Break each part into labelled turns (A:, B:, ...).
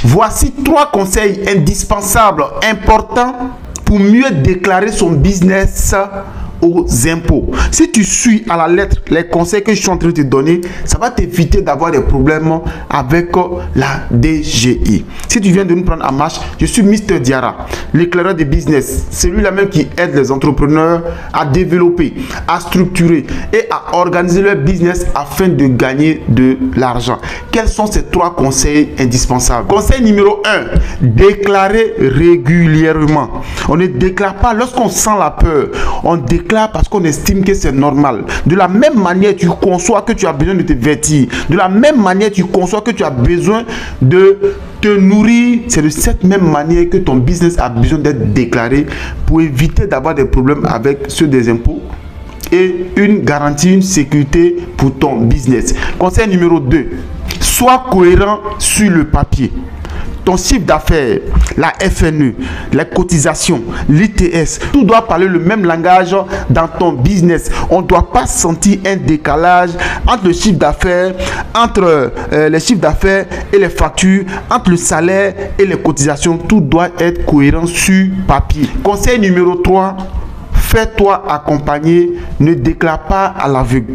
A: Voici 3 conseils indispensables, importants pour mieux déclarer son business aux impôts. Si tu suis à la lettre les conseils que je suis en train de te donner, ça va t'éviter d'avoir des problèmes avec la DGI. Si tu viens de nous prendre en marche, je suis Mr Diarra, l'éclaireur de business, celui-là même qui aide les entrepreneurs à développer, à structurer et à organiser leur business afin de gagner de l'argent. Quels sont ces 3 conseils indispensables? Conseil numéro 1, déclarer régulièrement. On ne déclare pas lorsqu'on sent la peur, on déclare parce qu'on estime que c'est normal. De la même manière, tu conçois que tu as besoin de te vêtir. De la même manière, tu conçois que tu as besoin de te nourrir. C'est de cette même manière que ton business a besoin d'être déclaré pour éviter d'avoir des problèmes avec ceux des impôts et une garantie, une sécurité pour ton business. Conseil numéro 2, sois cohérent sur le papier. Ton chiffre d'affaires, la FNE, les cotisations, l'ITS, tout doit parler le même langage dans ton business. On ne doit pas sentir un décalage entre le chiffre d'affaires, entre les chiffres d'affaires et les factures, entre le salaire et les cotisations. Tout doit être cohérent sur papier. Conseil numéro 3, fais-toi accompagner, ne déclare pas à l'aveugle.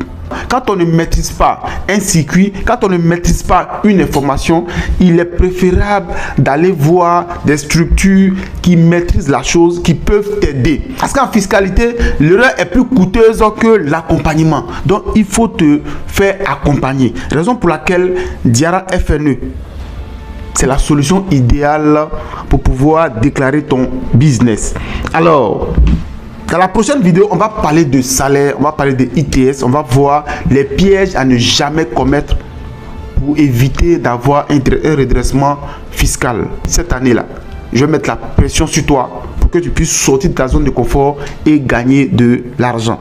A: Quand on ne maîtrise pas un circuit, quand on ne maîtrise pas une information, il est préférable d'aller voir des structures qui maîtrisent la chose, qui peuvent t'aider. Parce qu'en fiscalité, l'erreur est plus coûteuse que l'accompagnement. Donc, il faut te faire accompagner. Raison pour laquelle Diarra FNE, c'est la solution idéale pour pouvoir déclarer ton business. Alors, dans la prochaine vidéo, on va parler de salaire, on va parler de ITS, on va voir les pièges à ne jamais commettre pour éviter d'avoir un redressement fiscal cette année-là. Je vais mettre la pression sur toi pour que tu puisses sortir de ta zone de confort et gagner de l'argent.